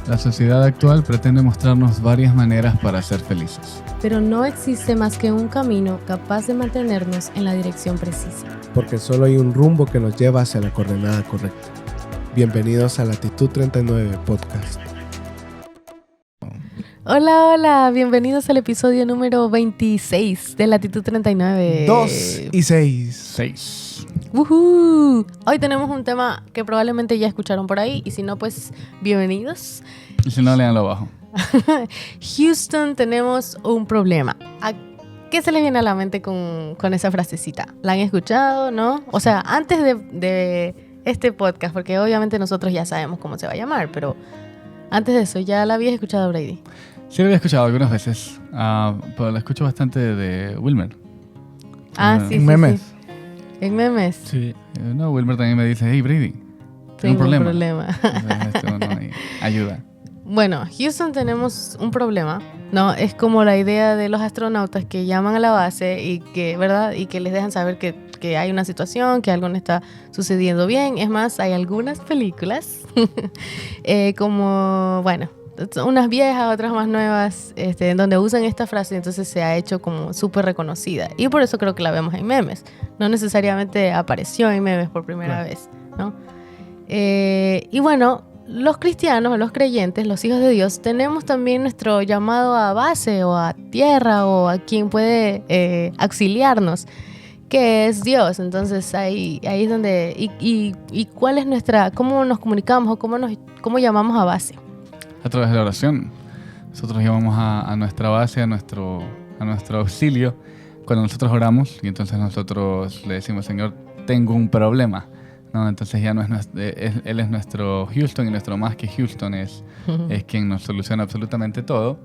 La sociedad actual pretende mostrarnos varias maneras para ser felices. Pero no existe más que un camino capaz de mantenernos en la dirección precisa. Porque solo hay un rumbo que nos lleva hacia la coordenada correcta. Bienvenidos a Latitud 39 Podcast. Hola, hola, bienvenidos al episodio número 26 de Latitud 39. 2 y 6. 6. ¡Woohoo! Hoy tenemos un tema que probablemente ya escucharon por ahí, y si no, pues bienvenidos. Y si no, léanlo abajo. Houston, tenemos un problema. ¿A qué se les viene a la mente con esa frasecita? ¿La han escuchado, no? O sea, antes de este podcast, porque obviamente nosotros ya sabemos cómo se va a llamar, pero antes de eso, ¿ya la habías escuchado, Brady? Sí, lo había escuchado algunas veces, pero la escucho bastante de Wilmer. Sí, en memes. sí. En memes. Sí. No, Wilmer también me dice, hey Brady, Tengo un problema. Entonces, uno ahí ayuda. Bueno, Houston, tenemos un problema, ¿no? Es como la idea de los astronautas que llaman a la base y que, ¿verdad? Y que les dejan saber que hay una situación, que algo no está sucediendo bien. Es más, hay algunas películas como, bueno, unas viejas, otras más nuevas, en donde usan esta frase, entonces se ha hecho como súper reconocida. Y por eso creo que la vemos en memes. No necesariamente apareció en memes por primera vez, ¿no? Y bueno, los cristianos, los creyentes, los hijos de Dios, tenemos también nuestro llamado a base o a tierra o a quien puede auxiliarnos, que es Dios. Entonces ahí es donde... ¿Y cuál es nuestra... cómo nos comunicamos o cómo llamamos a base? A través de la oración. Nosotros llamamos a nuestra base, a nuestro auxilio, cuando nosotros oramos, y entonces nosotros le decimos, Señor, tengo un problema. No, entonces ya no es él es nuestro Houston, y nuestro más que Houston es quien nos soluciona absolutamente todo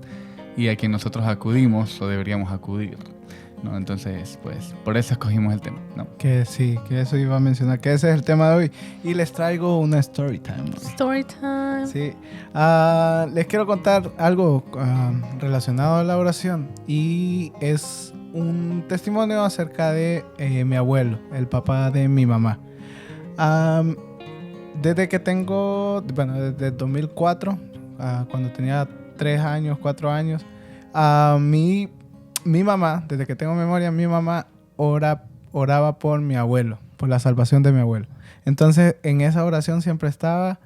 y a quien nosotros acudimos o deberíamos acudir, ¿no? Entonces, pues, por eso escogimos el tema, ¿no? Que sí, que eso iba a mencionar, que ese es el tema de hoy. Y les traigo una story time. Story time. Sí. Les quiero contar algo relacionado a la oración. Y es un testimonio acerca de mi abuelo, el papá de mi mamá. Desde que desde 2004, cuando tenía 3 años, 4 años, mi mamá, desde que tengo memoria, mi mamá oraba por mi abuelo, por la salvación de mi abuelo. Entonces, en esa oración siempre estaba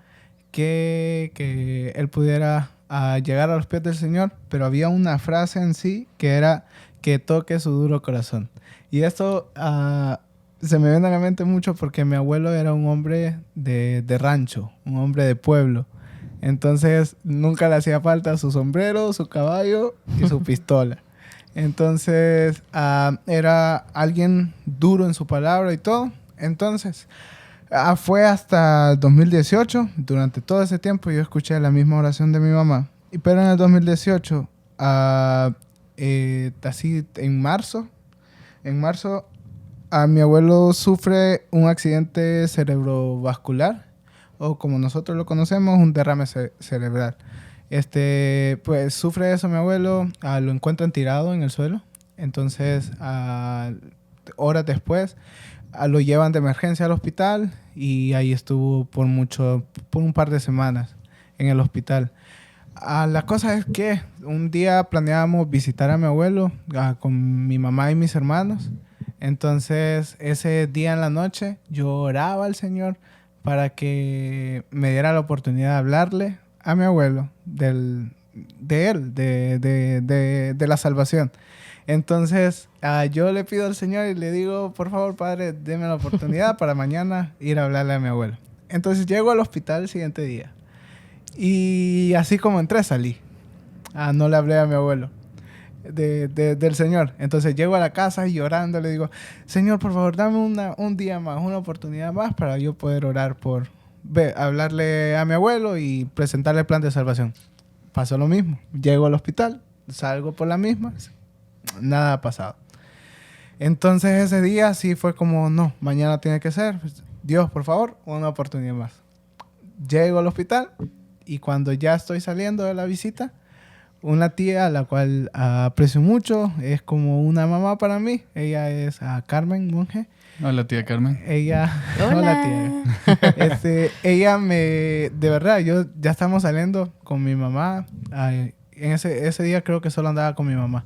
que él pudiera llegar a los pies del Señor, pero había una frase en sí que era que toque su duro corazón. Y esto se me viene a la mente mucho porque mi abuelo era un hombre de rancho, un hombre de pueblo. Entonces nunca le hacía falta su sombrero, su caballo y su pistola. Entonces era alguien duro en su palabra y todo. Entonces fue hasta el 2018. Durante todo ese tiempo yo escuché la misma oración de mi mamá. Pero en el 2018, así en marzo, mi abuelo sufre un accidente cerebrovascular, o como nosotros lo conocemos, un derrame cerebral. Pues sufre eso mi abuelo, lo encuentran tirado en el suelo. Entonces, horas después, lo llevan de emergencia al hospital y ahí estuvo por un par de semanas en el hospital. La cosa es que un día planeábamos visitar a mi abuelo con mi mamá y mis hermanos. Entonces, ese día en la noche, yo oraba al Señor para que me diera la oportunidad de hablarle a mi abuelo de la salvación. Entonces, yo le pido al Señor y le digo, por favor, Padre, deme la oportunidad para mañana ir a hablarle a mi abuelo. Entonces, llego al hospital el siguiente día. Y así como entré, salí. No le hablé a mi abuelo del Señor. Entonces llego a la casa y llorando le digo, Señor, por favor, dame un día más, una oportunidad más para yo poder orar hablarle a mi abuelo y presentarle el plan de salvación. Pasó lo mismo. Llego al hospital, salgo por la misma, nada ha pasado. Entonces ese día sí fue como, no, mañana tiene que ser. Dios, por favor, una oportunidad más. Llego al hospital y cuando ya estoy saliendo de la visita, una tía a la cual aprecio mucho, es como una mamá para mí. Ella es Carmen Monge. Hola, tía Carmen. Ella, Hola. tía. Ella de verdad, yo ya estamos saliendo con mi mamá. En ese día creo que solo andaba con mi mamá.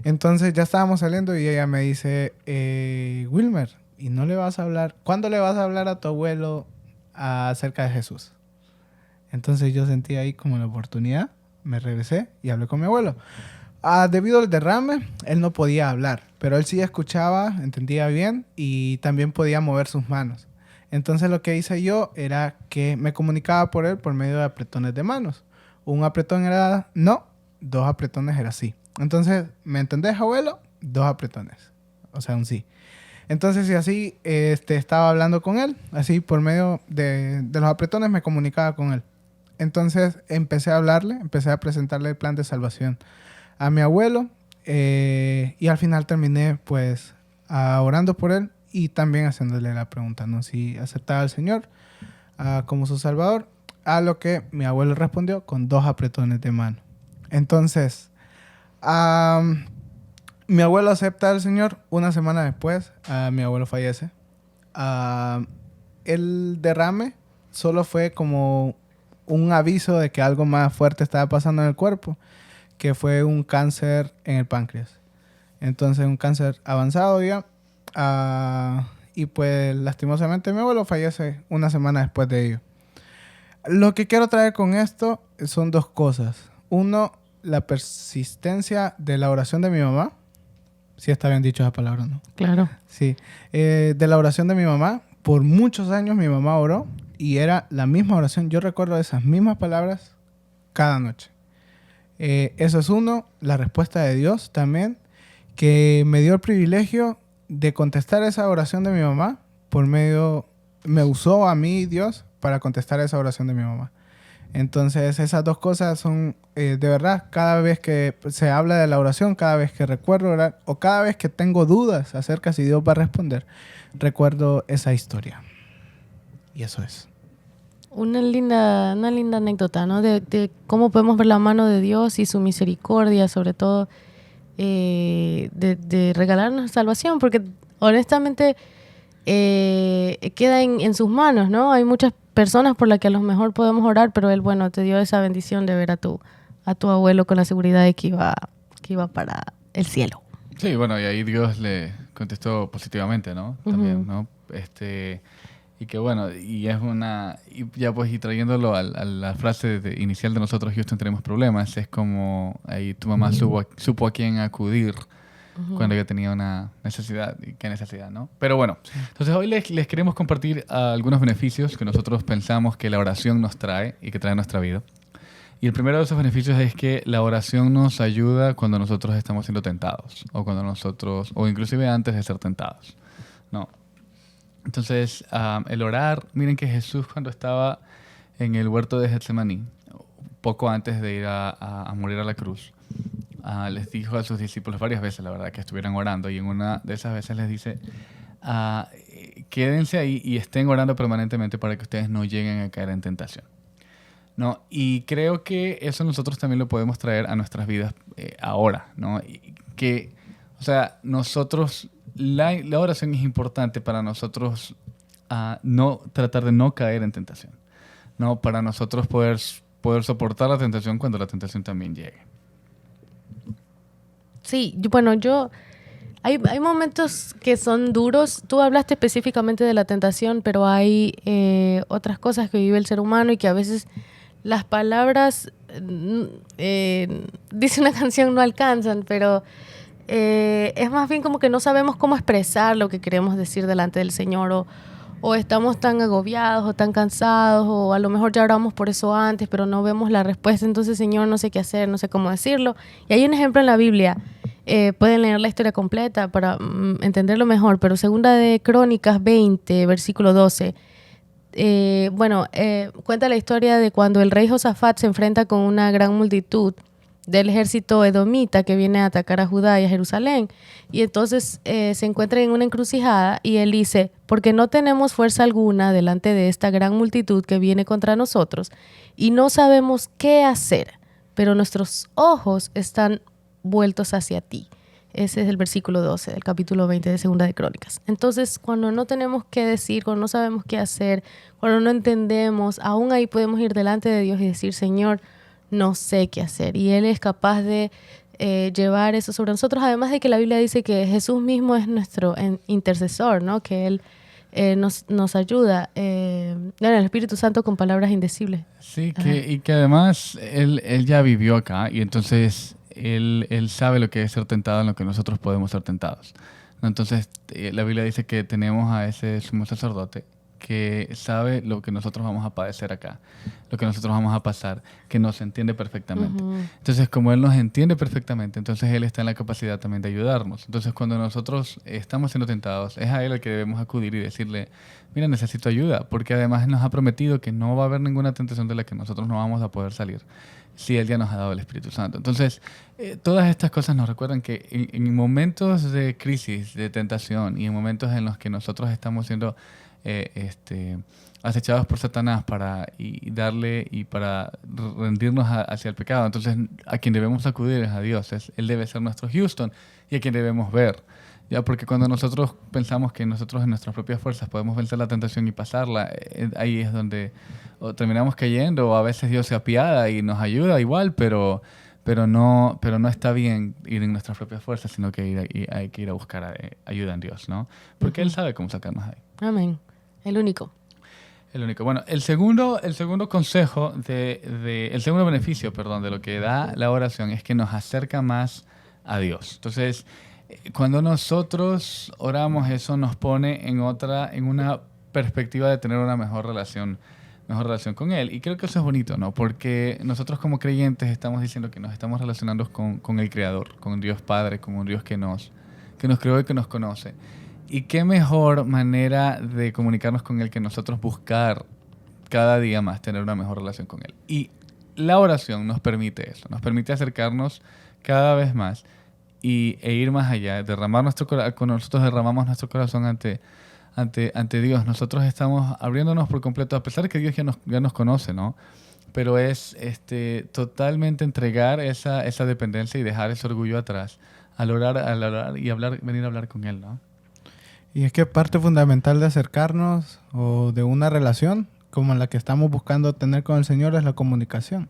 Entonces ya estábamos saliendo y ella me dice, Wilmer, ¿y no le vas a hablar? ¿Cuándo le vas a hablar a tu abuelo acerca de Jesús? Entonces yo sentí ahí como la oportunidad, me regresé y hablé con mi abuelo. Debido al derrame, él no podía hablar, pero él sí escuchaba, entendía bien y también podía mover sus manos. Entonces lo que hice yo era que me comunicaba por él por medio de apretones de manos. Un apretón era no, 2 apretones era sí. Entonces, ¿me entendés, abuelo? 2 apretones, o sea, un sí. Entonces, y así estaba hablando con él, así por medio de los apretones me comunicaba con él. Entonces empecé a hablarle, empecé a presentarle el plan de salvación a mi abuelo y al final terminé pues orando por él y también haciéndole la pregunta, ¿no? Si aceptaba al Señor como su Salvador, a lo que mi abuelo respondió con 2 apretones de mano. Entonces, mi abuelo acepta al Señor, una semana después mi abuelo fallece. El derrame solo fue como un aviso de que algo más fuerte estaba pasando en el cuerpo, que fue un cáncer en el páncreas. Entonces, un cáncer avanzado ya. Y pues, lastimosamente, mi abuelo fallece una semana después de ello. Lo que quiero traer con esto son 2 cosas. Uno, la persistencia de la oración de mi mamá. Sí está bien dicho esa palabra, ¿no? Claro. Sí. De la oración de mi mamá. Por muchos años mi mamá oró y era la misma oración. Yo recuerdo esas mismas palabras cada noche. Eso es uno. La respuesta de Dios también, que me dio el privilegio de contestar esa oración de mi mamá por medio... Me usó a mí Dios para contestar esa oración de mi mamá. Entonces esas 2 cosas son de verdad, cada vez que se habla de la oración, cada vez que recuerdo orar o cada vez que tengo dudas acerca si Dios va a responder, recuerdo esa historia. Y eso es. Una linda anécdota, ¿no? De cómo podemos ver la mano de Dios y su misericordia, sobre todo de regalarnos salvación, porque honestamente queda en sus manos, ¿no? Hay muchas personas por las que a lo mejor podemos orar, pero Él, bueno, te dio esa bendición de ver a tu abuelo con la seguridad de que iba para el cielo. Sí, bueno, y ahí Dios le contestó positivamente, ¿no? También, ¿no? Y que bueno, y es una... Y ya pues, y trayéndolo a la frase inicial de nosotros, Houston, tenemos problemas, es como ahí tu mamá supo a quién acudir cuando yo tenía una necesidad. ¿Y qué necesidad, no? Pero bueno, entonces hoy les queremos compartir algunos beneficios que nosotros pensamos que la oración nos trae y que trae a nuestra vida. Y el primero de esos beneficios es que la oración nos ayuda cuando nosotros estamos siendo tentados, o inclusive antes de ser tentados, ¿no? Entonces, el orar, miren que Jesús, cuando estaba en el huerto de Getsemaní, poco antes de ir a morir a la cruz, les dijo a sus discípulos varias veces, la verdad, que estuvieran orando, y en una de esas veces les dice, quédense ahí y estén orando permanentemente para que ustedes no lleguen a caer en tentación, ¿no? Y creo que eso nosotros también lo podemos traer a nuestras vidas ahora, ¿no? O sea, nosotros, la oración es importante para nosotros no tratar de no caer en tentación, ¿no? Para nosotros poder soportar la tentación cuando la tentación también llegue. Sí, hay momentos que son duros. Tú hablaste específicamente de la tentación, pero hay otras cosas que vive el ser humano y que a veces las palabras, dice una canción, no alcanzan, pero es más bien como que no sabemos cómo expresar lo que queremos decir delante del Señor, o estamos tan agobiados o tan cansados, o a lo mejor ya oramos por eso antes, pero no vemos la respuesta. Entonces, Señor, no sé qué hacer, no sé cómo decirlo. Y hay un ejemplo en la Biblia. Pueden leer la historia completa para entenderlo mejor, pero segunda de Crónicas 20, versículo 12. Cuenta la historia de cuando el rey Josafat se enfrenta con una gran multitud del ejército edomita que viene a atacar a Judá y a Jerusalén. Y entonces se encuentra en una encrucijada y él dice, porque no tenemos fuerza alguna delante de esta gran multitud que viene contra nosotros y no sabemos qué hacer, pero nuestros ojos están vueltos hacia ti. Ese es el versículo 12 del capítulo 20 de Segunda de Crónicas. Entonces, cuando no tenemos qué decir, cuando no sabemos qué hacer, cuando no entendemos, aún ahí podemos ir delante de Dios y decir, Señor, no sé qué hacer. Y Él es capaz de llevar eso sobre nosotros, además de que la Biblia dice que Jesús mismo es nuestro intercesor, ¿no? Que Él nos ayuda, el Espíritu Santo con palabras indecibles. Sí, y que además él ya vivió acá y entonces él sabe lo que es ser tentado en lo que nosotros podemos ser tentados, ¿no? Entonces la Biblia dice que tenemos a ese sumo sacerdote que sabe lo que nosotros vamos a padecer acá, lo que nosotros vamos a pasar, que nos entiende perfectamente. Entonces, como Él nos entiende perfectamente, entonces Él está en la capacidad también de ayudarnos. Entonces, cuando nosotros estamos siendo tentados, es a Él al que debemos acudir y decirle, mira, necesito ayuda, porque además nos ha prometido que no va a haber ninguna tentación de la que nosotros no vamos a poder salir, si Él ya nos ha dado el Espíritu Santo. Entonces, todas estas cosas nos recuerdan que en momentos de crisis, de tentación, y en momentos en los que nosotros estamos siendo acechados por Satanás para rendirnos hacia el pecado, entonces a quien debemos acudir es a Dios. Él debe ser nuestro Houston y a quien debemos ver, ya, porque cuando nosotros pensamos que nosotros en nuestras propias fuerzas podemos vencer la tentación y pasarla, ahí es donde terminamos cayendo, o a veces Dios se apiada y nos ayuda igual, pero no está bien ir en nuestras propias fuerzas, sino que hay que ir a buscar ayuda en Dios, ¿no? Porque Él sabe cómo sacarnos ahí. Amén. El único. Bueno, el segundo consejo, el segundo beneficio, de lo que da la oración es que nos acerca más a Dios. Entonces, cuando nosotros oramos, eso nos pone en una perspectiva de tener una mejor relación con Él. Y creo que eso es bonito, ¿no? Porque nosotros como creyentes estamos diciendo que nos estamos relacionando con el Creador, con Dios Padre, con un Dios que nos creó y que nos conoce. Y qué mejor manera de comunicarnos con Él que nosotros buscar cada día más tener una mejor relación con Él. Y la oración nos permite eso, nos permite acercarnos cada vez más e ir más allá, cuando nosotros derramamos nuestro corazón ante Dios. Nosotros estamos abriéndonos por completo, a pesar de que Dios ya nos conoce, ¿no? Pero es totalmente entregar esa dependencia y dejar ese orgullo atrás al orar y venir a hablar con Él, ¿no? Y es que parte fundamental de acercarnos o de una relación como la que estamos buscando tener con el Señor es la comunicación.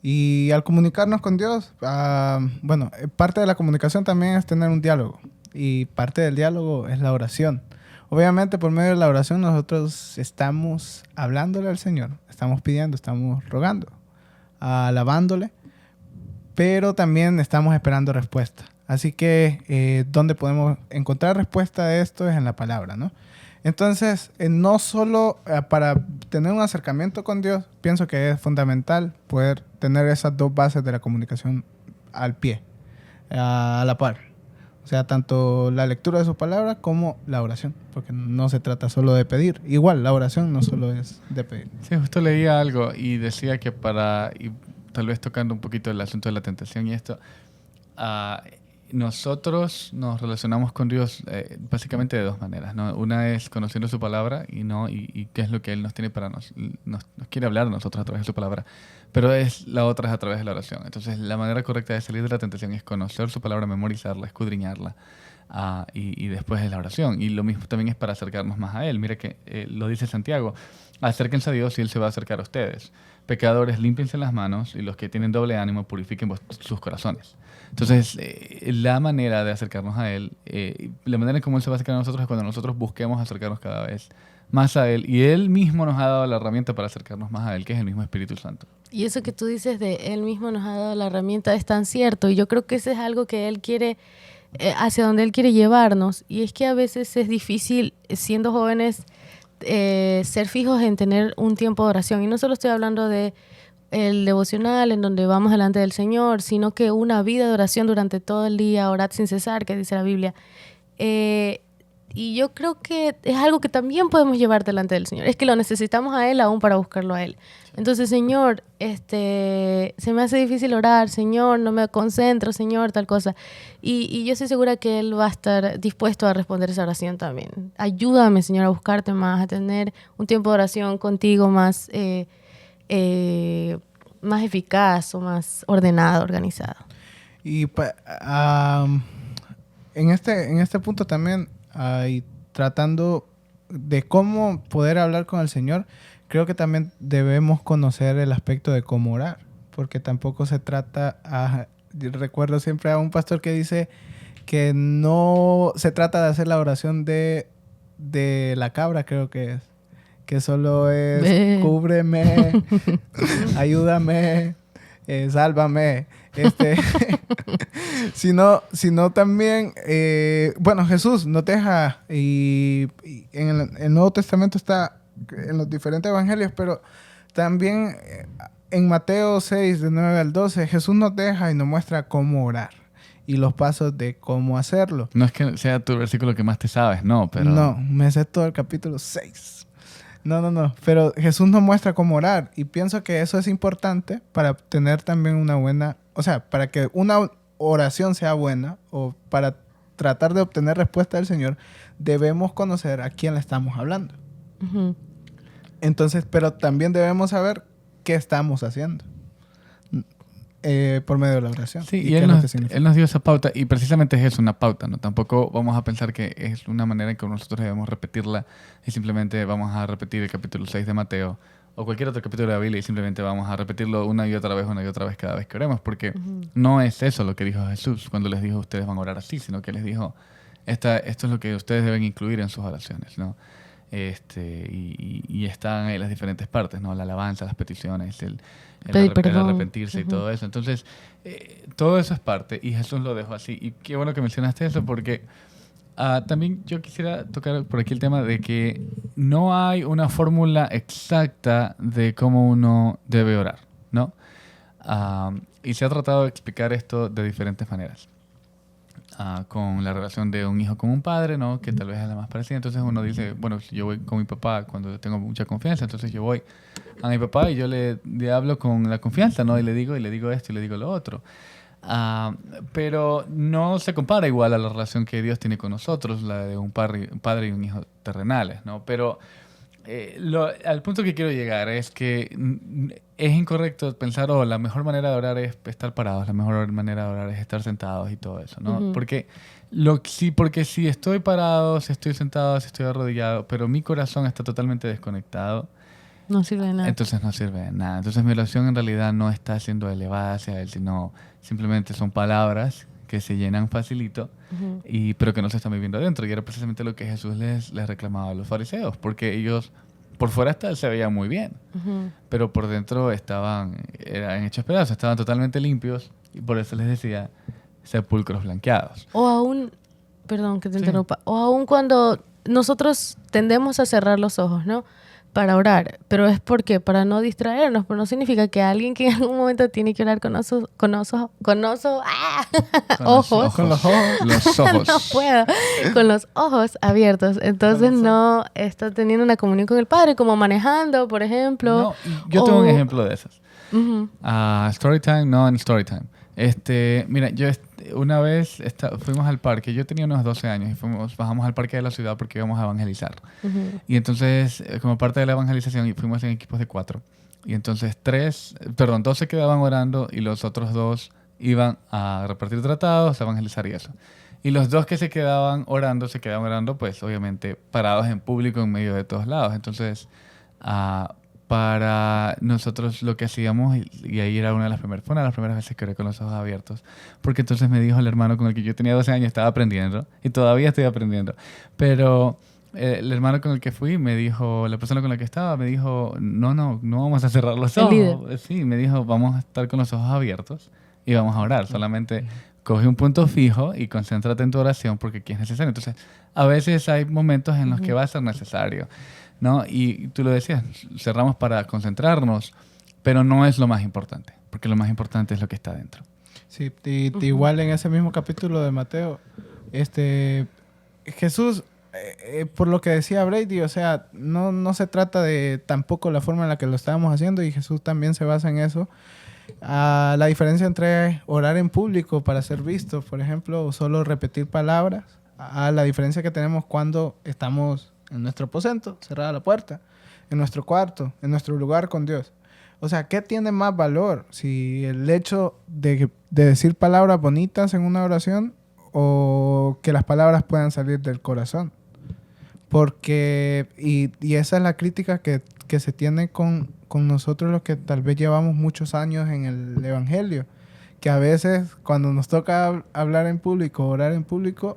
Y al comunicarnos con Dios, parte de la comunicación también es tener un diálogo. Y parte del diálogo es la oración. Obviamente, por medio de la oración nosotros estamos hablándole al Señor, estamos pidiendo, estamos rogando, alabándole, pero también estamos esperando respuesta. Así que donde podemos encontrar respuesta a esto es en la palabra, ¿no? Entonces, no solo para tener un acercamiento con Dios, pienso que es fundamental poder tener esas dos bases de la comunicación al pie, a la par. O sea, tanto la lectura de su palabra como la oración, porque no se trata solo de pedir. Igual, la oración no solo es de pedir. Sí, justo leía algo y decía que y tal vez tocando un poquito el asunto de la tentación y esto, nosotros nos relacionamos con Dios básicamente de dos maneras, ¿no? Una es conociendo su palabra y qué es lo que Él nos tiene para nos quiere hablar a nosotros a través de su palabra, pero la otra es a través de la oración. Entonces, la manera correcta de salir de la tentación es conocer su palabra, memorizarla, escudriñarla, y después es la oración. Y lo mismo también es para acercarnos más a Él. Mira que lo dice Santiago, acérquense a Dios y Él se va a acercar a ustedes. Pecadores, límpiense las manos, y los que tienen doble ánimo, purifiquen sus corazones. Entonces, la manera de acercarnos a Él, la manera en cómo Él se va a acercar a nosotros es cuando nosotros busquemos acercarnos cada vez más a Él. Y Él mismo nos ha dado la herramienta para acercarnos más a Él, que es el mismo Espíritu Santo. Y eso que tú dices de Él mismo nos ha dado la herramienta es tan cierto. Y yo creo que ese es algo que Él quiere, hacia donde Él quiere llevarnos. Y es que a veces es difícil, siendo jóvenes, ser fijos en tener un tiempo de oración. Y no solo estoy hablando de el devocional en donde vamos delante del Señor, sino que una vida de oración durante todo el día, orad sin cesar, que dice la Biblia. Y yo creo que es algo que también podemos llevar delante del Señor. Es que lo necesitamos a Él aún para buscarlo a Él. Entonces, Señor, se me hace difícil orar, Señor, no me concentro, Señor, tal cosa. Y yo estoy segura que Él va a estar dispuesto a responder esa oración también. Ayúdame, Señor, a buscarte más, a tener un tiempo de oración contigo más más eficaz o más ordenado, organizado. Y en este punto también, y tratando de cómo poder hablar con el Señor, creo que también debemos conocer el aspecto de cómo orar, porque tampoco se trata, yo recuerdo siempre a un pastor que dice que no se trata de hacer la oración de la cabra, creo que solo es cúbreme, ayúdame, sálvame, sino también, bueno, Jesús nos deja, y en el Nuevo Testamento está en los diferentes evangelios, pero también en Mateo 6, de 9 al 12, Jesús nos deja y nos muestra cómo orar y los pasos de cómo hacerlo. No es que sea tu versículo que más te sabes, no, pero... No, me sé todo el capítulo 6. No. Pero Jesús nos muestra cómo orar. Y pienso que eso es importante para tener también una buena... O sea, para que una oración sea buena o para tratar de obtener respuesta del Señor, debemos conocer a quién le estamos hablando. Ujú. Entonces, pero también debemos saber qué estamos haciendo por medio de la oración. Sí, y qué él es lo que nos, significa. él nos dio esa pauta, y precisamente es eso, una pauta, ¿no? Tampoco vamos a pensar que es una manera en que nosotros debemos repetirla y simplemente vamos a repetir el capítulo 6 de Mateo o cualquier otro capítulo de la Biblia y simplemente vamos a repetirlo una y otra vez cada vez que oremos, porque no es eso lo que dijo Jesús cuando les dijo ustedes van a orar así, sino que les dijo esto es lo que ustedes deben incluir en sus oraciones, ¿no? Y están ahí las diferentes partes, ¿no? La alabanza, las peticiones, el arrepentirse y todo eso. Entonces, todo eso es parte y Jesús lo dejó así. Y qué bueno que mencionaste eso porque también yo quisiera tocar por aquí el tema de que no hay una fórmula exacta de cómo uno debe orar, ¿no? Y se ha tratado de explicar esto de diferentes maneras. Con la relación de un hijo con un padre, ¿no? Que tal vez es la más parecida. Entonces uno dice, bueno, si yo voy con mi papá cuando tengo mucha confianza, entonces yo voy a mi papá y yo le hablo con la confianza, ¿no? Y le digo esto y le digo lo otro. Pero no se compara igual a la relación que Dios tiene con nosotros, la de un padre y un hijo terrenales, ¿no? Pero al punto que quiero llegar es que es incorrecto pensar, la mejor manera de orar es estar parados, la mejor manera de orar es estar sentados y todo eso, ¿no? Porque si estoy parado, si estoy sentado, si estoy arrodillado, pero mi corazón está totalmente desconectado, no sirve de nada. Entonces no sirve de nada. Entonces mi oración en realidad no está siendo elevada hacia Él, sino simplemente son palabras que se llenan facilito, pero que no se están viviendo adentro. Y era precisamente lo que Jesús les reclamaba a los fariseos, porque ellos por fuera se veían muy bien, pero por dentro eran hechos pedazos, estaban totalmente limpios, y por eso les decía sepulcros blanqueados. O aún, perdón que te interrumpa, o aún cuando nosotros tendemos a cerrar los ojos, ¿no? Para orar, pero es porque para no distraernos, pero no significa que alguien que en algún momento tiene que orar con los ojos. Con los ojos. No puedo, con los ojos abiertos, entonces no está teniendo una comunión con el Padre, como manejando, por ejemplo. No, yo tengo un ejemplo de esas. Storytime, no en Storytime. Mira, yo una vez fuimos al parque, yo tenía unos 12 años y bajamos al parque de la ciudad porque íbamos a evangelizar. Y entonces, como parte de la evangelización, fuimos en equipos de 4. Y entonces 2 se quedaban orando y los otros 2 iban a repartir tratados, a evangelizar y eso. Y los 2 que se quedaban orando, pues obviamente parados en público en medio de todos lados. Entonces, para nosotros lo que hacíamos, y ahí fue una de las primeras veces que oré con los ojos abiertos, porque entonces me dijo el hermano con el que yo tenía 12 años, estaba aprendiendo, y todavía estoy aprendiendo, pero el hermano con el que fui me dijo, la persona con la que estaba me dijo, no vamos a cerrar los ojos. El líder. Sí, me dijo, vamos a estar con los ojos abiertos y vamos a orar, solamente coge un punto fijo y concéntrate en tu oración porque aquí es necesario. Entonces, a veces hay momentos en los que va a ser necesario, ¿no? Y tú lo decías, cerramos para concentrarnos, pero no es lo más importante, porque lo más importante es lo que está dentro. Sí, igual en ese mismo capítulo de Mateo, Jesús, por lo que decía Brady, o sea, no se trata de tampoco la forma en la que lo estábamos haciendo, y Jesús también se basa en eso. La diferencia entre orar en público para ser visto, por ejemplo, o solo repetir palabras, la diferencia que tenemos cuando estamos en nuestro aposento, cerrada la puerta, en nuestro cuarto, en nuestro lugar con Dios. O sea, ¿qué tiene más valor? Si el hecho de decir palabras bonitas en una oración o que las palabras puedan salir del corazón. Porque, y esa es la crítica que se tiene con nosotros los que tal vez llevamos muchos años en el Evangelio. Que a veces cuando nos toca hablar en público, orar en público,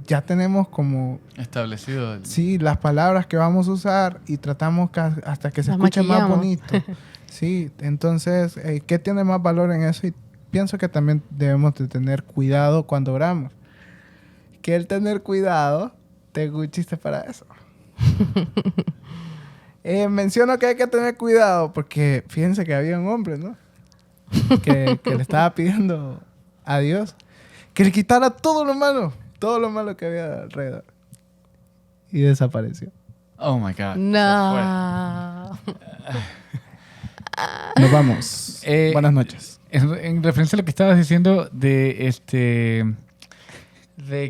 ya tenemos como... establecido. Sí, las palabras que vamos a usar y tratamos hasta que se escuche más bonito. Sí, entonces, ¿qué tiene más valor en eso? Y pienso que también debemos de tener cuidado cuando oramos. Que el tener cuidado, tengo un chiste para eso. Menciono que hay que tener cuidado porque fíjense que había un hombre, ¿no? que le estaba pidiendo a Dios que le quitara todo lo malo que había alrededor. Y desapareció. Oh my God. No. Nos vamos. Buenas noches. En referencia a lo que estabas diciendo de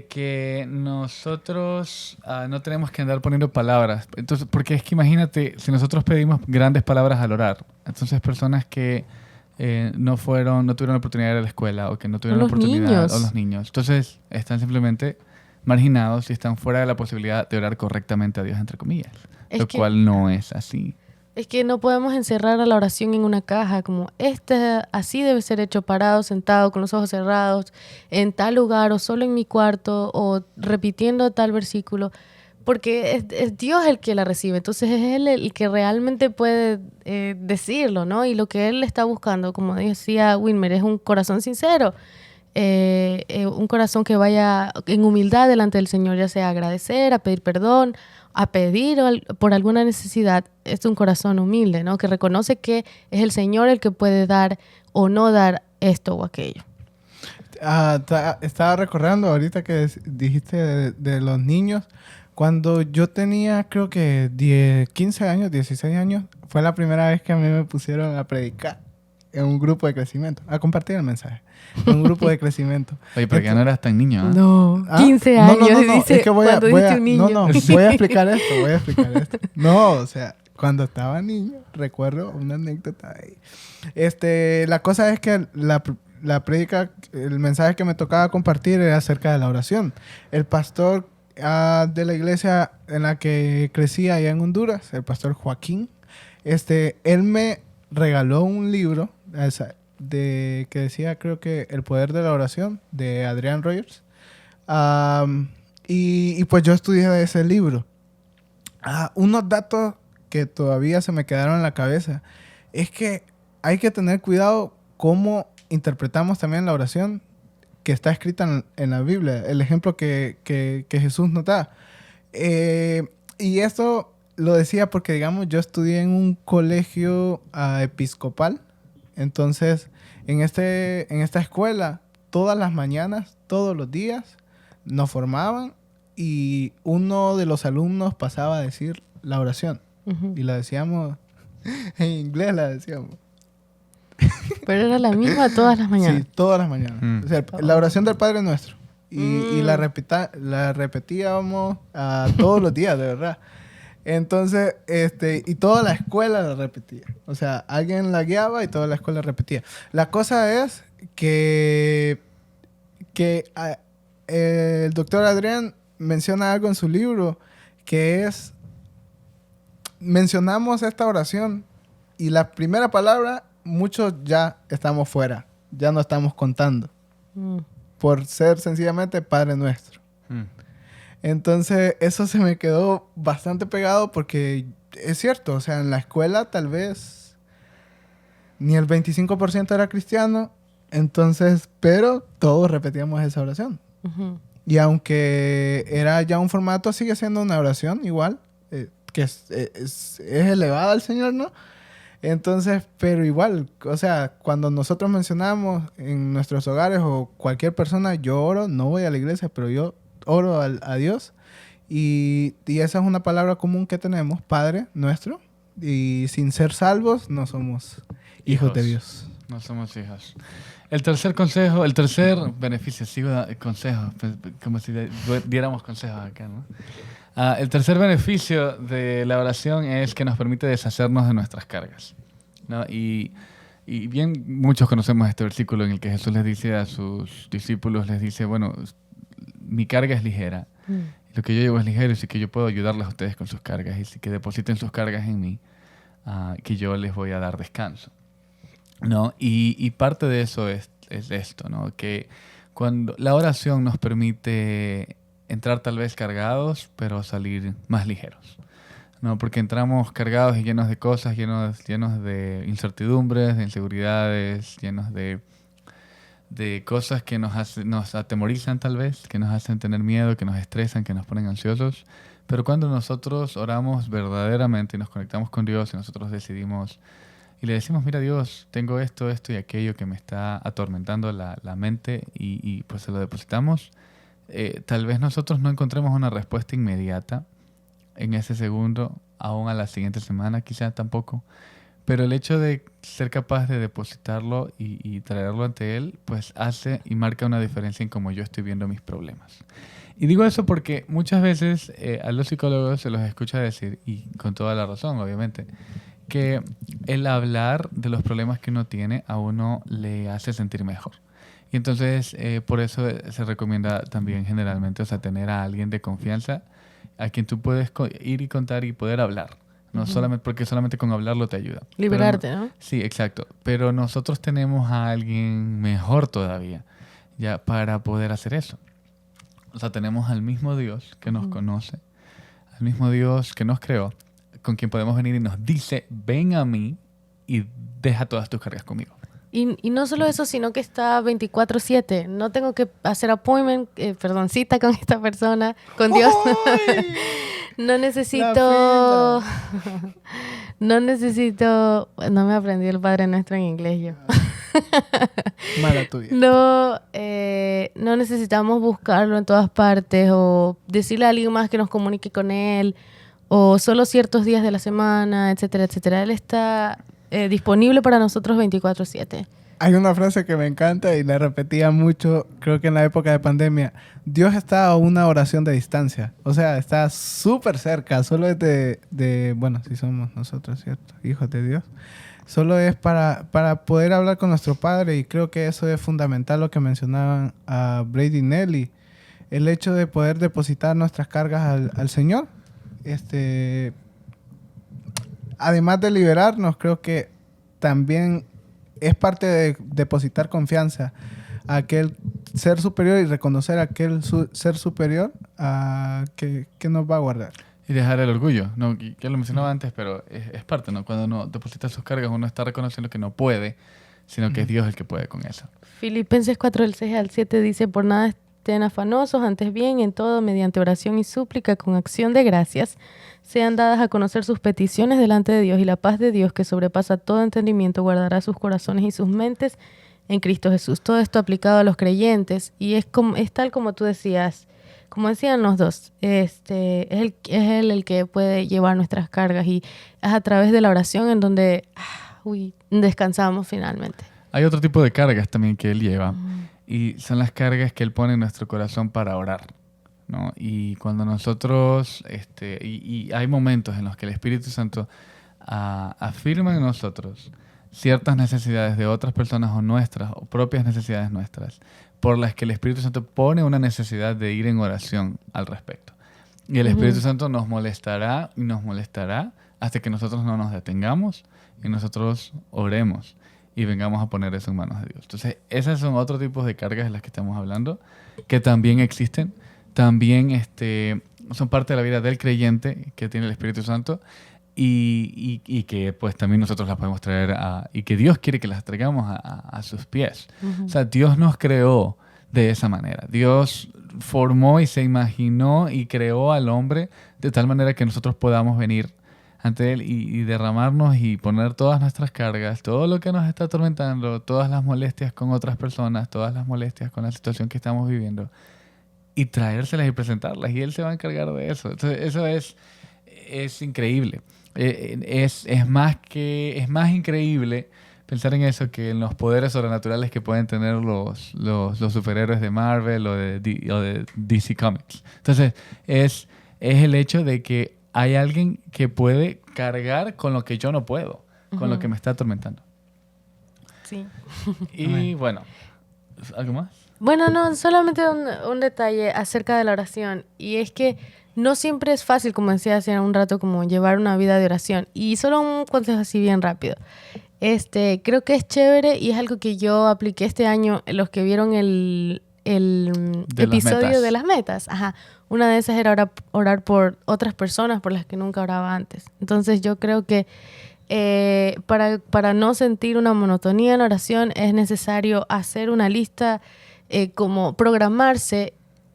que nosotros no tenemos que andar poniendo palabras. Entonces, porque es que imagínate, si nosotros pedimos grandes palabras al orar, entonces personas que no tuvieron la oportunidad de ir a la escuela o que no tuvieron la oportunidad, o los niños, entonces están simplemente marginados y están fuera de la posibilidad de orar correctamente a Dios, entre comillas, lo cual no es así. Es que no podemos encerrar a la oración en una caja, como así debe ser hecho parado, sentado, con los ojos cerrados, en tal lugar o solo en mi cuarto o repitiendo tal versículo, porque es Dios el que la recibe, entonces es Él el que realmente puede decirlo, ¿no? Y lo que Él está buscando, como decía Wilmer, es un corazón sincero, un corazón que vaya en humildad delante del Señor, ya sea a agradecer, a pedir perdón, a pedir por alguna necesidad. Es un corazón humilde, ¿no? Que reconoce que es el Señor el que puede dar o no dar esto o aquello. Estaba recordando ahorita que dijiste de los niños. Cuando yo tenía, creo que 15 años, 16 años, fue la primera vez que a mí me pusieron a predicar en un grupo de crecimiento, a compartir el mensaje, en un grupo de crecimiento. Oye, pero ya no eras tan niño, ¿eh? No, 15 años, no, dice, es que voy a explicar esto. No, o sea, cuando estaba niño, recuerdo una anécdota ahí. La cosa es que la prédica, el mensaje que me tocaba compartir era acerca de la oración. El pastor de la iglesia en la que crecí allá en Honduras, el pastor Joaquín, él me regaló un libro que decía, creo que El poder de la oración, de Adrian Rogers. Y pues yo estudié de ese libro. Unos datos que todavía se me quedaron en la cabeza es que hay que tener cuidado cómo interpretamos también la oración que está escrita en la Biblia. El ejemplo que Jesús nos da. Y esto lo decía porque, digamos, yo estudié en un colegio episcopal. Entonces, en esta escuela, todas las mañanas, todos los días, nos formaban y uno de los alumnos pasaba a decir la oración. Uh-huh. Y la decíamos, en inglés la decíamos. Pero era la misma todas las mañanas. Sí, todas las mañanas. O sea, la oración del Padre Nuestro. Y la repetíamos todos los días, de verdad. Entonces, y toda la escuela la repetía. O sea, alguien la guiaba y toda la escuela repetía. La cosa es que el doctor Adrián menciona algo en su libro que es, mencionamos esta oración y la primera palabra, muchos ya estamos fuera, ya no estamos contando. Por ser sencillamente Padre Nuestro. Entonces, eso se me quedó bastante pegado porque es cierto, o sea, en la escuela tal vez ni el 25% era cristiano, entonces, pero todos repetíamos esa oración. Uh-huh. Y aunque era ya un formato, sigue siendo una oración igual, que es elevada al Señor, ¿no? Entonces, pero igual, o sea, cuando nosotros mencionamos en nuestros hogares o cualquier persona, yo oro, no voy a la iglesia, pero yo oro a Dios. Y esa es una palabra común que tenemos, Padre Nuestro. Y sin ser salvos, no somos hijos de Dios. No somos hijos. El tercer consejo, el tercer beneficio, sigo consejos, como si diéramos consejos acá, ¿no? El tercer beneficio de la oración es que nos permite deshacernos de nuestras cargas. ¿no? Y bien, muchos conocemos este versículo en el que Jesús les dice a sus discípulos, les dice, bueno, mi carga es ligera. Lo que yo llevo es ligero, así que yo puedo ayudarles a ustedes con sus cargas. Y si que depositen sus cargas en mí, que yo les voy a dar descanso, ¿no? Y parte de eso es esto, ¿no? Que cuando la oración nos permite entrar tal vez cargados, pero salir más ligeros, ¿no? Porque entramos cargados y llenos de cosas, llenos de incertidumbres, de inseguridades, llenos de cosas que nos atemorizan tal vez, que nos hacen tener miedo, que nos estresan, que nos ponen ansiosos. Pero cuando nosotros oramos verdaderamente y nos conectamos con Dios y nosotros decidimos y le decimos, mira Dios, tengo esto y aquello que me está atormentando la mente y pues se lo depositamos, tal vez nosotros no encontremos una respuesta inmediata en ese segundo, aún a la siguiente semana quizá tampoco, pero el hecho de ser capaz de depositarlo y traerlo ante Él, pues hace y marca una diferencia en cómo yo estoy viendo mis problemas. Y digo eso porque muchas veces a los psicólogos se los escucha decir, y con toda la razón obviamente, que el hablar de los problemas que uno tiene a uno le hace sentir mejor. Y entonces por eso se recomienda también generalmente, o sea, tener a alguien de confianza a quien tú puedes ir y contar y poder hablar. No solamente porque solamente con hablarlo te ayuda. Liberarte, pero, ¿no? Sí, exacto. Pero nosotros tenemos a alguien mejor todavía ya para poder hacer eso. O sea, tenemos al mismo Dios que nos conoce, al mismo Dios que nos creó, con quien podemos venir y nos dice, ven a mí y deja todas tus cargas conmigo. Y no solo eso, sino que está 24/7. No tengo que hacer cita con esta persona, con Dios. No necesito... No me aprendí el Padre Nuestro en inglés yo. Mala tuya. No necesitamos buscarlo en todas partes o decirle a alguien más que nos comunique con él o solo ciertos días de la semana, etcétera, etcétera. Él está disponible para nosotros 24/7. Hay una frase que me encanta y la repetía mucho, creo que en la época de pandemia. Dios está a una oración de distancia. O sea, está súper cerca. Solo es bueno, si somos nosotros, ¿cierto? Hijos de Dios. Solo es para poder hablar con nuestro Padre, y creo que eso es fundamental, lo que mencionaban a Brady y Nelly. El hecho de poder depositar nuestras cargas al Señor. Además de liberarnos, creo que también es parte de depositar confianza a aquel ser superior y reconocer a aquel ser superior que nos va a guardar. Y dejar el orgullo, ¿no? Ya lo mencionaba antes, pero es parte, ¿no? Cuando uno deposita sus cargas, uno está reconociendo que no puede, sino que es Dios el que puede con eso. Filipenses 4:6-7 dice, por nada estén afanosos, antes bien, en todo, mediante oración y súplica, con acción de gracias, sean dadas a conocer sus peticiones delante de Dios, y la paz de Dios, que sobrepasa todo entendimiento, guardará sus corazones y sus mentes en Cristo Jesús. Todo esto aplicado a los creyentes, y es tal como tú decías, como decían los dos, es él el que puede llevar nuestras cargas, y es a través de la oración en donde descansamos finalmente. Hay otro tipo de cargas también que Él lleva, y son las cargas que Él pone en nuestro corazón para orar, ¿no? Y cuando nosotros, y hay momentos en los que el Espíritu Santo afirma en nosotros ciertas necesidades de otras personas o nuestras, o propias necesidades nuestras, por las que el Espíritu Santo pone una necesidad de ir en oración al respecto. Y el Espíritu Santo nos molestará y nos molestará hasta que nosotros no nos detengamos y nosotros oremos y vengamos a poner eso en manos de Dios. Entonces, esas son otros tipos de cargas de las que estamos hablando, que también existen, también son parte de la vida del creyente que tiene el Espíritu Santo, y que pues también nosotros las podemos traer y que Dios quiere que las traigamos a sus pies. O sea, Dios nos creó de esa manera. Dios formó y se imaginó y creó al hombre de tal manera que nosotros podamos venir ante Él y derramarnos y poner todas nuestras cargas, todo lo que nos está atormentando, todas las molestias con otras personas, todas las molestias con la situación que estamos viviendo, y traérselas y presentarlas, y Él se va a encargar de eso. Entonces, eso es increíble. Es más increíble pensar en eso que en los poderes sobrenaturales que pueden tener los superhéroes de Marvel o de DC Comics. Entonces, es el hecho de que hay alguien que puede cargar con lo que yo no puedo. con lo que me está atormentando. Sí. Y bueno, ¿algo más? Bueno, no, solamente un detalle acerca de la oración. Y es que no siempre es fácil, como decía hace un rato, como llevar una vida de oración. Y solo un consejo así bien rápido. Creo que es chévere y es algo que yo apliqué este año. Los que vieron el episodio de las metas. Ajá. Una de esas era orar por otras personas por las que nunca oraba antes. Entonces yo creo que para no sentir una monotonía en la oración es necesario hacer una lista, como programarse,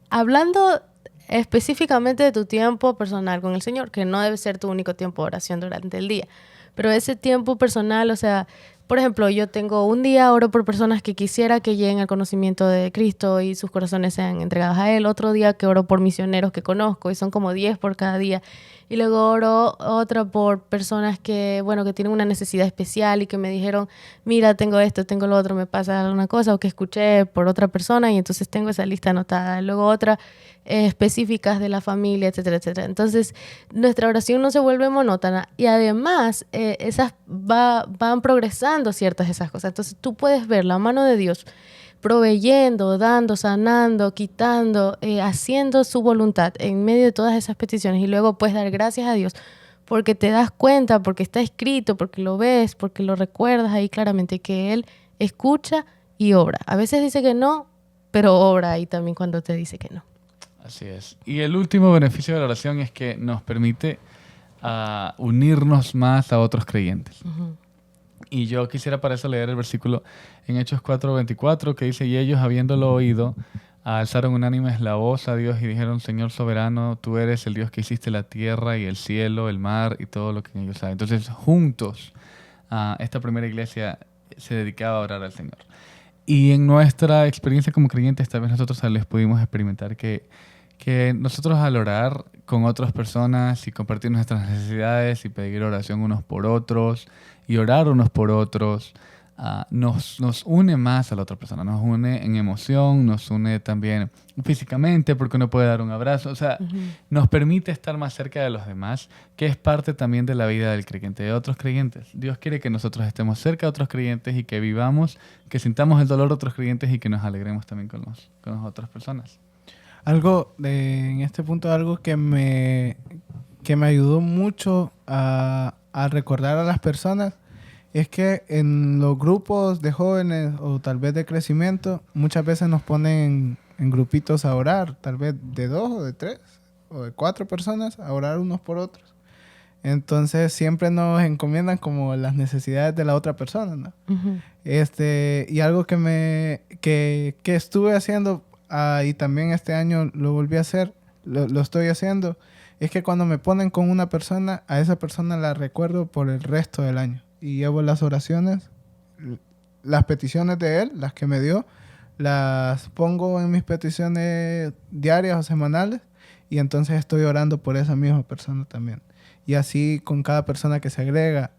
hablando específicamente de tu tiempo personal con el Señor, que no debe ser tu único tiempo de oración durante el día. Pero ese tiempo personal, o sea, por ejemplo, yo tengo un día, oro por personas que quisiera que lleguen al conocimiento de Cristo y sus corazones sean entregados a Él. Otro día que oro por misioneros que conozco y son como 10 por cada día. Y luego oro otra por personas que, bueno, que tienen una necesidad especial y que me dijeron, mira, tengo esto, tengo lo otro, me pasa alguna cosa, o que escuché por otra persona y entonces tengo esa lista anotada. Luego otra específicas de la familia, etcétera, etcétera. Entonces, nuestra oración no se vuelve monótona y además esas van progresando ciertas de esas cosas. Entonces, tú puedes ver la mano de Dios proveyendo, dando, sanando, quitando, haciendo su voluntad en medio de todas esas peticiones y luego puedes dar gracias a Dios porque te das cuenta, porque está escrito, porque lo ves, porque lo recuerdas ahí claramente que Él escucha y obra. A veces dice que no, pero obra ahí también cuando te dice que no. Así es. Y el último beneficio de la oración es que nos permite unirnos más a otros creyentes. Uh-huh. Y yo quisiera para eso leer el versículo en Hechos 4:24 que dice, y ellos habiéndolo oído, alzaron unánimes la voz a Dios y dijeron, Señor soberano, tú eres el Dios que hiciste la tierra y el cielo, el mar y todo lo que en ellos hay. Entonces, juntos, esta primera iglesia se dedicaba a orar al Señor. Y en nuestra experiencia como creyentes, tal vez nosotros les pudimos experimentar que nosotros al orar con otras personas y compartir nuestras necesidades y pedir oración unos por otros y orar unos por otros, nos une más a la otra persona, nos une en emoción, nos une también físicamente porque uno puede dar un abrazo, o sea, nos permite estar más cerca de los demás, que es parte también de la vida del creyente, de otros creyentes. Dios quiere que nosotros estemos cerca de otros creyentes y que vivamos, que sintamos el dolor de otros creyentes y que nos alegremos también con las otras personas. En este punto, algo que me ayudó mucho a recordar a las personas es que en los grupos de jóvenes o tal vez de crecimiento, muchas veces nos ponen en grupitos a orar, tal vez de 2 o de 3 o de 4 personas a orar unos por otros. Entonces siempre nos encomiendan como las necesidades de la otra persona, ¿no? Uh-huh. Y algo que estuve haciendo y también este año lo volví a hacer, lo estoy haciendo, es que cuando me ponen con una persona, a esa persona la recuerdo por el resto del año. Y llevo las oraciones, las peticiones de él, las que me dio, las pongo en mis peticiones diarias o semanales y entonces estoy orando por esa misma persona también. Y así con cada persona que se agrega,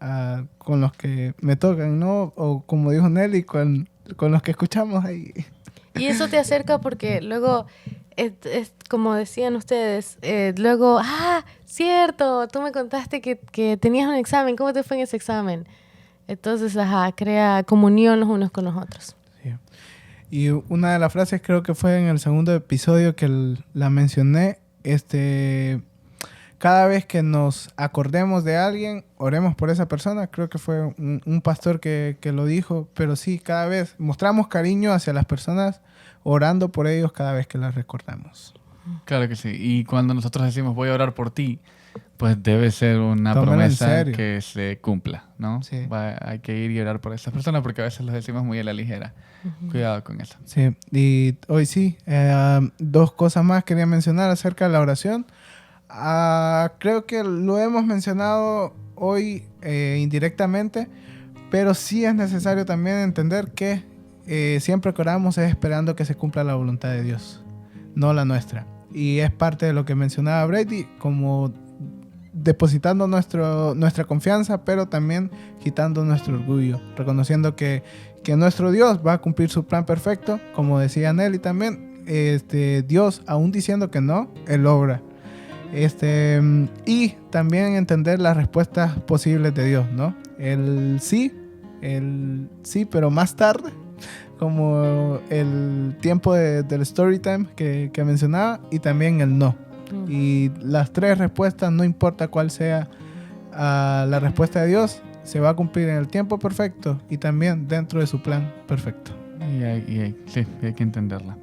con los que me tocan, ¿no? O como dijo Nelly, con los que escuchamos ahí. Y eso te acerca porque luego, es como decían ustedes, luego, cierto, tú me contaste que tenías un examen, ¿cómo te fue en ese examen? Entonces, crea comunión los unos con los otros. Sí. Y una de las frases creo que fue en el segundo episodio que la mencioné, cada vez que nos acordemos de alguien, oremos por esa persona. Creo que fue un pastor que lo dijo, pero sí, cada vez mostramos cariño hacia las personas orando por ellos cada vez que las recordamos. Claro que sí. Y cuando nosotros decimos voy a orar por ti, pues debe ser una promesa que se cumpla, ¿no? Sí. Hay que ir y orar por esas personas porque a veces los decimos muy a la ligera. Uh-huh. Cuidado con eso. Sí. Y hoy sí, 2 cosas más quería mencionar acerca de la oración. Creo que lo hemos mencionado hoy indirectamente, pero sí es necesario también entender que siempre que oramos es esperando que se cumpla la voluntad de Dios, no la nuestra. Y es parte de lo que mencionaba Brady, como depositando nuestra confianza, pero también quitando nuestro orgullo, reconociendo que nuestro Dios va a cumplir su plan perfecto, como decía Nelly también, Dios, aún diciendo que no, Él obra. Y también entender las respuestas posibles de Dios, ¿no? El sí, pero más tarde, como el tiempo del story time que mencionaba, y también el no. Y las tres respuestas, no importa cuál sea la respuesta de Dios, se va a cumplir en el tiempo perfecto y también dentro de su plan perfecto. Sí, hay que entenderla.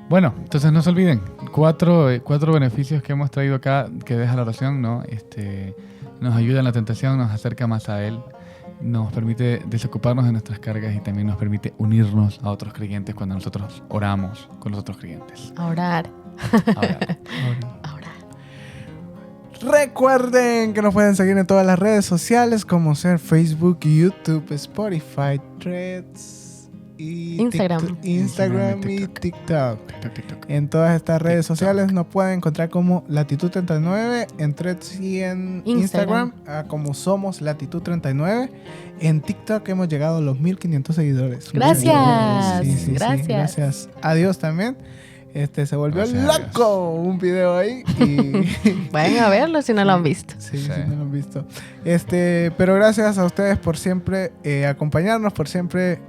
Bueno, entonces no se olviden, cuatro beneficios que hemos traído acá que deja la oración, ¿no? Nos ayuda en la tentación, nos acerca más a Él, nos permite desocuparnos de nuestras cargas y también nos permite unirnos a otros creyentes cuando nosotros oramos con los otros creyentes. A orar. Recuerden que nos pueden seguir en todas las redes sociales como ser Facebook, YouTube, Spotify, Threads y Instagram y TikTok. En todas estas redes sociales nos pueden encontrar como Latitud 39 en Threads y en Instagram como somos Latitud 39. En TikTok hemos llegado a los 1500 seguidores. Gracias. Sí, gracias a Dios también. Se volvió loco un video ahí y vayan a verlo si no lo han visto. Sí, si no lo han visto. Pero gracias a ustedes por siempre acompañarnos, por siempre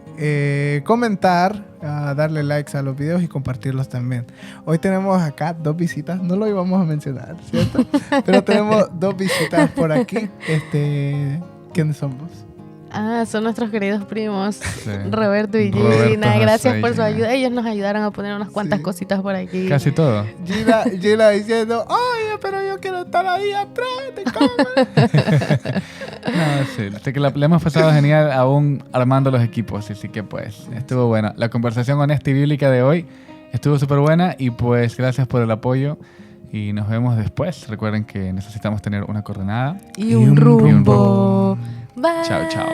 comentar, darle likes a los videos y compartirlos también. Hoy tenemos acá 2 visitas, no lo íbamos a mencionar, ¿cierto? Pero tenemos 2 visitas por aquí. ¿Quiénes somos? Son nuestros queridos primos, Sí. Roberto Roberto y y Gina. Gracias por su Gina. ayuda. Ellos nos ayudaron a poner unas cuantas cositas por aquí. Casi todo. Gina diciendo, oye, pero yo quiero estar ahí atrás de cámara. No, sí, sé que le hemos pasado genial aún armando los equipos, así que pues estuvo buena. La conversación honesta y bíblica de hoy estuvo súper buena y pues gracias por el apoyo y nos vemos después. Recuerden que necesitamos tener una coordenada Y un rumbo. rumbo. Bye. Chao, chao.